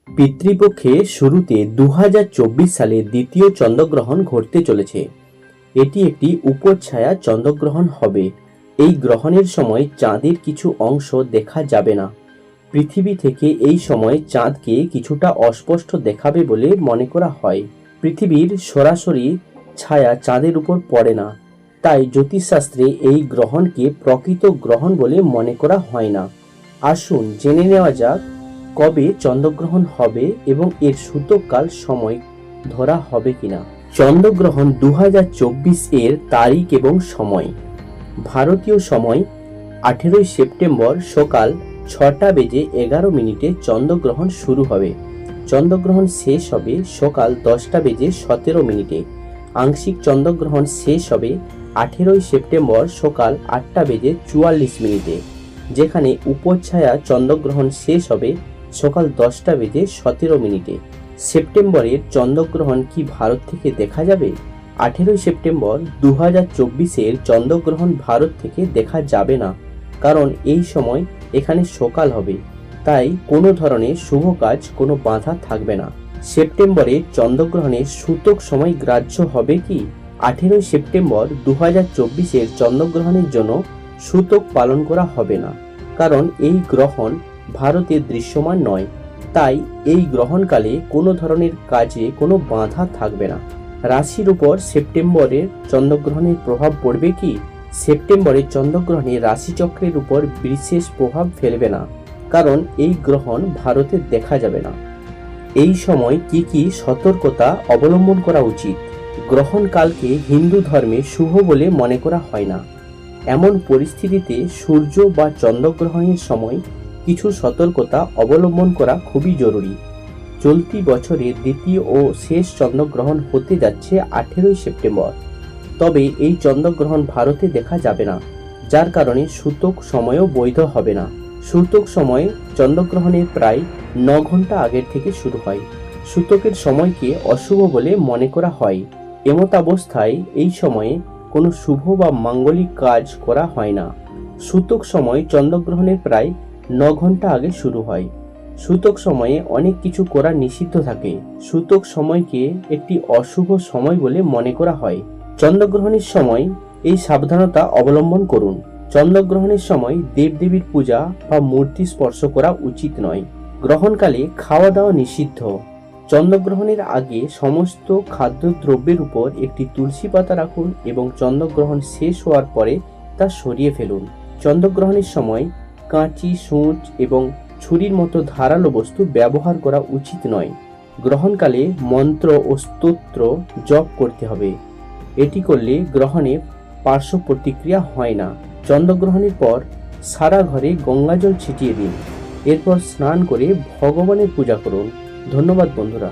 পিতৃপক্ষে শুরুতে 2024 সালে দ্বিতীয় চন্দ্রগ্রহণ ঘটতে চলেছে। এটি একটি উপচ্ছায়া চন্দ্রগ্রহণ হবে। এই গ্রহণের সময় চাঁদের কিছু অংশ দেখা যাবে না। পৃথিবী থেকে এই সময় চাঁদকে কিছুটা অস্পষ্ট দেখাবে বলে মনে করা হয়। পৃথিবীর সরাসরি ছায়া চাঁদের উপর পড়ে না, তাই জ্যোতিষশাস্ত্রে এই গ্রহণকে প্রকৃত গ্রহণ বলে মনে করা হয় না। আসুন জেনে নেওয়া যাক কবে চন্দ্রগ্রহণ হবে এবং এর সূতককাল সময় ধরা হবে কিনা। চন্দ্রগ্রহণ 2024 এর তারিখ এবং সময়। ভারতীয় সময় 18 সেপ্টেম্বর সকাল 6:11 চন্দ্রগ্রহণ শুরু হবে। চন্দ্রগ্রহণ শেষ হবে সকাল 10:17 আংশিক চন্দ্রগ্রহণ শেষ হবে 18 সেপ্টেম্বর সকাল 8:44 যেখানে উপচ্ছায়া চন্দ্রগ্রহণ শেষ হবে সকাল 10:17 সেপ্টেম্বরের চন্দ্রগ্রহণ কি ভারত থেকে দেখা যাবে? 18 সেপ্টেম্বর 2024 চন্দ্রগ্রহণ ভারত থেকে দেখা যাবে না, কারণ এই সময় এখানে সকাল হবে, তাই কোনো ধরনের শুভ কাজ কোনো বাধা থাকবে না। সেপ্টেম্বরে চন্দ্রগ্রহণের সূতক সময় গ্রাহ্য হবে কি? 18 সেপ্টেম্বর 2024 চন্দ্রগ্রহণের জন্য সূতক পালন করা হবে না, কারণ এই গ্রহণ ভারতে দৃশ্যমান নয়, তাই এই গ্রহণকালে কোনো ধরনের কাজে কোনো বাধা থাকবে না। রাশির উপর সেপ্টেম্বরের চন্দ্রগ্রহণের প্রভাব পড়বে কি? সেপ্টেম্বরে চন্দ্রগ্রহণে রাশিচক্রের উপর বিশেষ প্রভাব ফেলবে না, কারণ এই গ্রহণ ভারতে দেখা যাবে না। এই সময় কি কি সতর্কতা অবলম্বন করা উচিত? গ্রহণকালকে হিন্দু ধর্মে শুভ বলে মনে করা হয় না। এমন পরিস্থিতিতে সূর্য বা চন্দ্রগ্রহণের সময় কিছু সতর্কতা অবলম্বন করা খুবই জরুরি। চলতি বছরের দ্বিতীয় ও শেষ চন্দ্রগ্রহণ হতে যাচ্ছে 18 সেপ্টেম্বর। তবে এই চন্দ্রগ্রহণ ভারতে দেখা যাবে না, যার কারণে সূতক সময়ও বৈধ হবে না। সূতক সময় চন্দ্রগ্রহণের প্রায় 9 ঘন্টা আগের থেকে শুরু হয়। সূতকের সময়কে অশুভ বলে মনে করা হয়। এমতাবস্থায় এই সময়ে কোনো শুভ বা মাঙ্গলিক কাজ করা হয় না। সূতক সময় চন্দ্রগ্রহণের প্রায় 9 ঘন্টা আগে শুরু হয়। সূতক সময়ে অনেক কিছু করা নিষিদ্ধ থাকে। সূতক সময়কে একটি অশুভ সময় বলে মনে করা হয়। চন্দ্রগ্রহণের সময় এই সাবধানতা অবলম্বন করুন। চন্দ্রগ্রহণের সময় দেবদেবীর পূজা বা মূর্তি স্পর্শ করা উচিত নয়। গ্রহণকালে খাওয়া দাওয়া নিষিদ্ধ। চন্দ্রগ্রহণের আগে সমস্ত খাদ্যদ্রব্যের উপর একটি তুলসী পাতা রাখুন এবং চন্দ্রগ্রহণ শেষ হওয়ার পরে তা সরিয়ে ফেলুন। চন্দ্রগ্রহণের সময় কাঁচি, সূঁচ এবং ছুরির মতো ধারালো বস্তু ব্যবহার করা উচিত নয়। গ্রহণকালে মন্ত্র ও স্তোত্র জপ করতে হবে। এটি করলে গ্রহণে পার্শ্ব প্রতিক্রিয়া হয় না। চন্দ্রগ্রহণের পর সারা ঘরে গঙ্গাজল ছিটিয়ে দিন। এরপর স্নান করে ভগবানের পূজা করুন। ধন্যবাদ বন্ধুরা।